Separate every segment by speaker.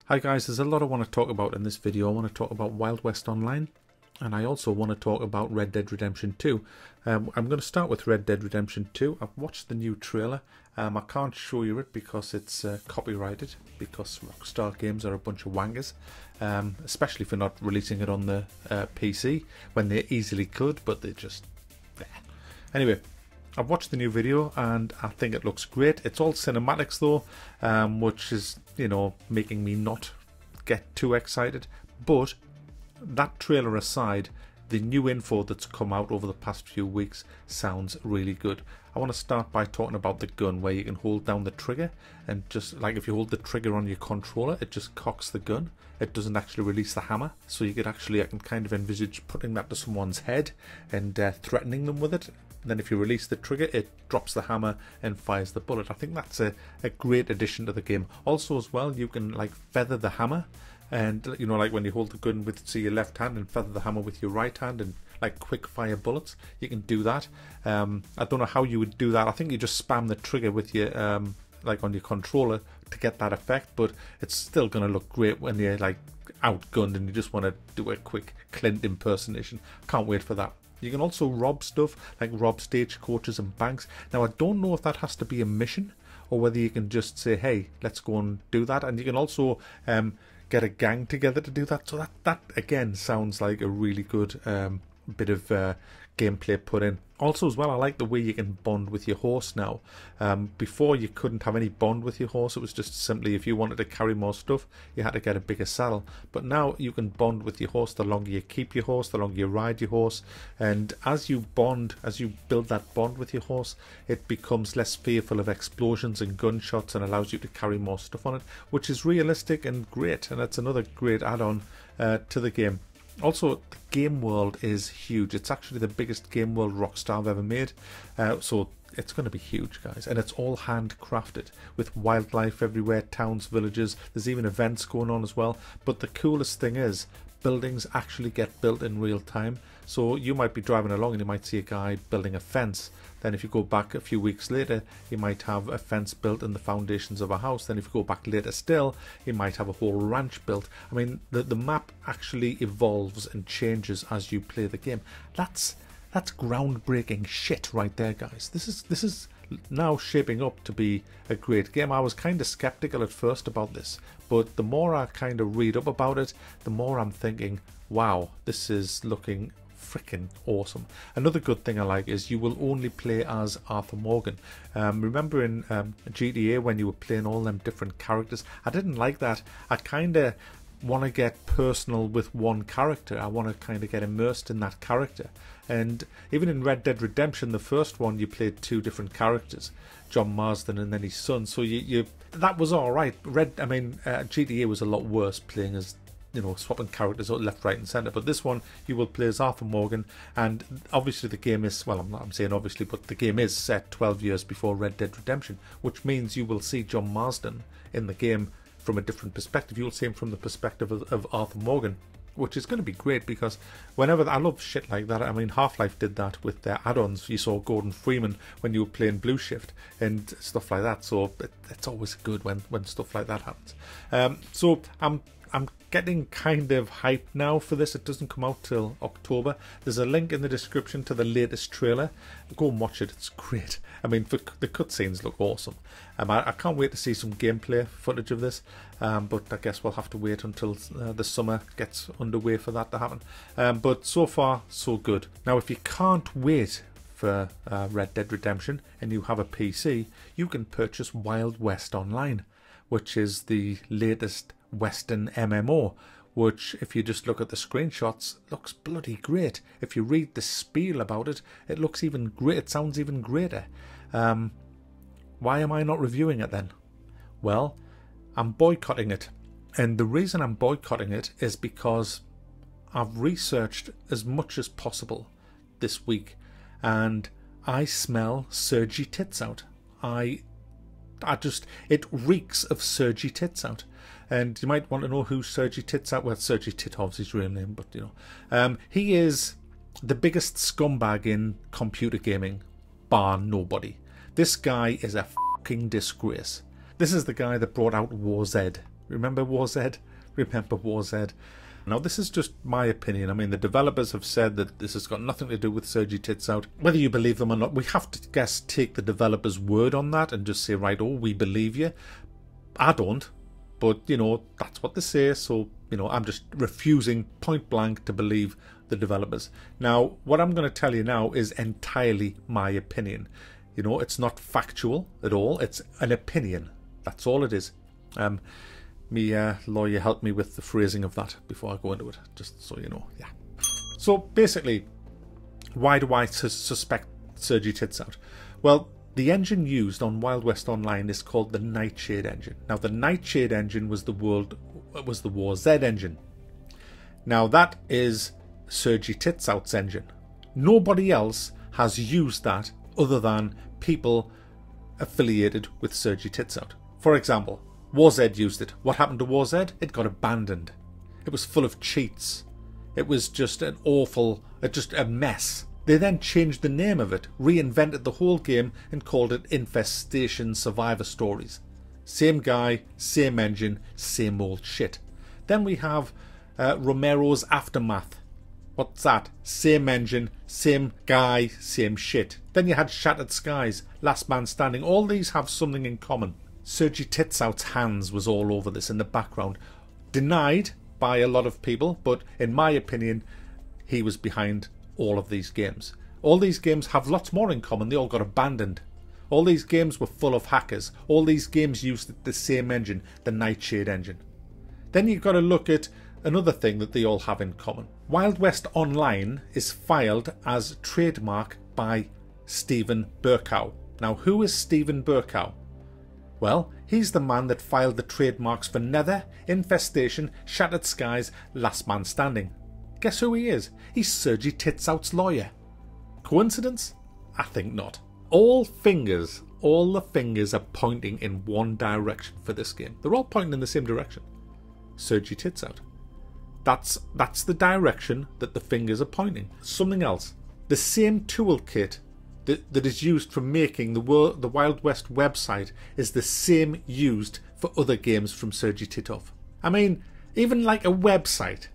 Speaker 1: Hi guys, there's a lot I want to talk about in this video. I want to talk about Wild West Online, and I also want to talk about Red Dead Redemption 2. I'm going to start with Red Dead Redemption 2. I've watched the new trailer. I can't show you it because it's copyrighted, because Rockstar Games are a bunch of wankers, especially for not releasing it on the PC when they easily could, but they just... Anyway, I've watched the new video and I think it looks great. It's all cinematics though, which is, you know, making me not get too excited. But that trailer aside, the new info that's come out over the past few weeks sounds really good. I want to start by talking about the gun, where you can hold down the trigger and just like if you hold the trigger on your controller, it just cocks the gun. It doesn't actually release the hammer, so you could actually, I can kind of envisage putting that to someone's head and threatening them with it. Then if you release the trigger, it drops the hammer and fires the bullet. I think that's a great addition to the game. Also as well, you can like feather the hammer, and you know, like when you hold the gun with, say, your left hand and feather the hammer with your right hand and like quick fire bullets, you can do that. I don't know how you would do that. I think you just spam the trigger with your like on your controller to get that effect, but it's still going to look great when you're like outgunned and you just want to do a quick Clint impersonation. Can't wait for that. You can also rob stuff, like rob stagecoaches and banks. Now I don't know if that has to be a mission or whether you can just say, hey, let's go and do that. And you can also get a gang together to do that. So that again sounds like a really good bit of gameplay put in. Also as well, I like the way you can bond with your horse now. Before you couldn't have any bond with your horse. It was just simply if you wanted to carry more stuff, you had to get a bigger saddle. But now you can bond with your horse. The longer you keep your horse, the longer you ride your horse. And as you bond, as you build that bond with your horse, it becomes less fearful of explosions and gunshots and allows you to carry more stuff on it, which is realistic and great. And that's another great add-on to the game. Also, the game world is huge. It's actually the biggest game world Rockstar have ever made. So it's going to be huge, guys. And it's all handcrafted with wildlife everywhere, towns, villages. There's even events going on as well. But the coolest thing is, buildings actually get built in real time. So you might be driving along and you might see a guy building a fence. Then if you go back a few weeks later, you might have a fence built in the foundations of a house. Then if you go back later still, you might have a whole ranch built. I mean, the map actually evolves and changes as you play the game. That's groundbreaking shit right there, guys. This is now shaping up to be a great game. I was kind of skeptical at first about this, but the more I kind of read up about it, the more I'm thinking, wow, this is looking freaking awesome. Another good thing I like is you will only play as Arthur Morgan. Remember in GTA when you were playing all them different characters? I didn't like that. I kind of want to get personal with one character. I want to kind of get immersed in that character. And even in Red Dead Redemption, the first one, you played two different characters, John Marsden and then his son. So you that was all right. GTA was a lot worse, playing as, you know, swapping characters left, right and centre. But this one, you will play as Arthur Morgan, and obviously the game is, well, I'm saying obviously, but the game is set 12 years before Red Dead Redemption, which means you will see John Marsden in the game from a different perspective. You'll see him from the perspective of Arthur Morgan, which is going to be great, because whenever I love shit like that. I mean, Half-Life did that with their add-ons. You saw Gordon Freeman when you were playing Blue Shift and stuff like that. So it's always good when stuff like that happens. So I'm getting kind of hyped now for this. It doesn't come out till October. There's a link in the description to the latest trailer. Go and watch it. It's great. I mean, the cutscenes look awesome. I can't wait to see some gameplay footage of this. But I guess we'll have to wait until the summer gets underway for that to happen. But so far, so good. Now, if you can't wait for Red Dead Redemption and you have a PC, you can purchase Wild West Online, which is the latest Western MMO, which, if you just look at the screenshots, looks bloody great. If you read the spiel about it, it looks even great. It sounds even greater. Why am I not reviewing it then? Well, I'm boycotting it. And the reason I'm boycotting it is because I've researched as much as possible this week, and I smell Sergi tits out. It reeks of Sergi tits out. And you might want to know who Sergi tits out. Well, Sergi Titov's his real name, but you know, he is the biggest scumbag in computer gaming, bar nobody. This guy is a fucking disgrace. This is the guy that brought out War Z. Remember War Z? Remember War Z? Now, this is just my opinion. I mean, the developers have said that this has got nothing to do with Sergi Tits Out. Whether you believe them or not, we have to take the developer's word on that and just say, right, oh, we believe you. I don't. But, you know, that's what they say. So, you know, I'm just refusing point blank to believe the developers. Now, what I'm going to tell you now is entirely my opinion. You know, it's not factual at all. It's an opinion. That's all it is. My lawyer helped me with the phrasing of that before I go into it, just so you know. Yeah. So basically, why do I suspect Sergi Tits Out? Well, the engine used on Wild West Online is called the Nightshade engine. Now, the Nightshade engine was the War Z engine. Now, that is Sergi Tits Out's engine. Nobody else has used that other than people affiliated with Sergi Tits Out. For example, War Z used it. What happened to War Z? It got abandoned. It was full of cheats. It was just an awful, just a mess. They then changed the name of it, reinvented the whole game and called it Infestation Survivor Stories. Same guy, same engine, same old shit. Then we have Romero's Aftermath. What's that? Same engine, same guy, same shit. Then you had Shattered Skies, Last Man Standing. All these have something in common. Sergi Tits Out's hands was all over this in the background. Denied by a lot of people, but in my opinion, he was behind all of these games. All these games have lots more in common. They all got abandoned. All these games were full of hackers. All these games used the same engine, the Nightshade engine. Then you've got to look at another thing that they all have in common. Wild West Online is filed as trademark by Stephen Burkow. Now, who is Stephen Burkow? Well, he's the man that filed the trademarks for Nether, Infestation, Shattered Skies, Last Man Standing. Guess who he is? He's Sergi Tits Out's lawyer. Coincidence? I think not. All the fingers are pointing in one direction for this game. They're all pointing in the same direction. Sergi Tits Out. That's the direction that the fingers are pointing. Something else. The same toolkit that is used for making the Wild West website is the same used for other games from Sergi Titov. I mean, even like a website,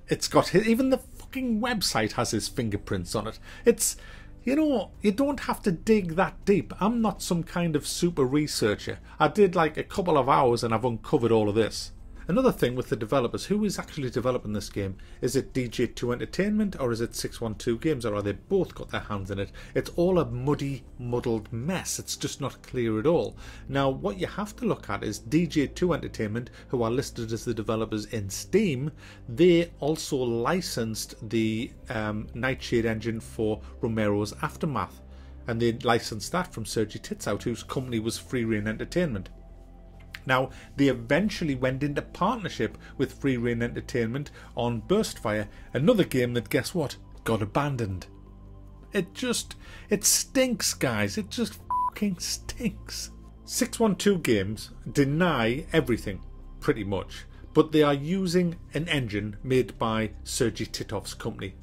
Speaker 1: it's got even the fucking website has his fingerprints on it. It's, you know, you don't have to dig that deep. I'm not some kind of super researcher. I did like a couple of hours and I've uncovered all of this. Another thing with the developers, who is actually developing this game? Is it DJ2 Entertainment or is it 612 Games, or are they both got their hands in it? It's all a muddy, muddled mess. It's just not clear at all. Now, what you have to look at is DJ2 Entertainment, who are listed as the developers in Steam. They also licensed the Nightshade engine for Romero's Aftermath, and they licensed that from Sergi Tits Out, whose company was Free Reign Entertainment. Now, they eventually went into partnership with Free Reign Entertainment on Burstfire, another game that, guess what, got abandoned. It stinks, guys. It just fucking stinks. 612 Games deny everything, pretty much, but they are using an engine made by Sergi Titov's company.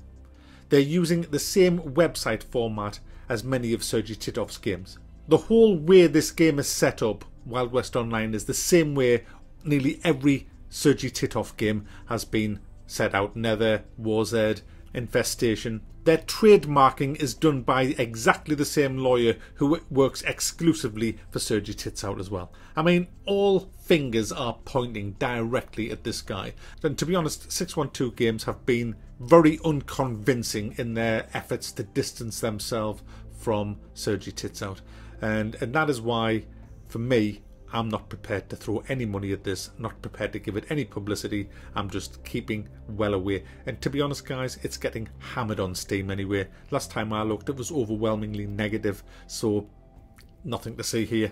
Speaker 1: They're using the same website format as many of Sergi Titov's games. The whole way this game is set up, Wild West Online, is the same way nearly every Sergi Titov game has been set out. Nether, War Z, Infestation. Their trademarking is done by exactly the same lawyer who works exclusively for Sergi Tits Out as well. I mean, all fingers are pointing directly at this guy. And to be honest, 612 Games have been very unconvincing in their efforts to distance themselves from Sergi Tits Out. And that is why, for me, I'm not prepared to throw any money at this, not prepared to give it any publicity. I'm just keeping well away. And to be honest, guys, it's getting hammered on Steam anyway. Last time I looked, it was overwhelmingly negative, so nothing to see here.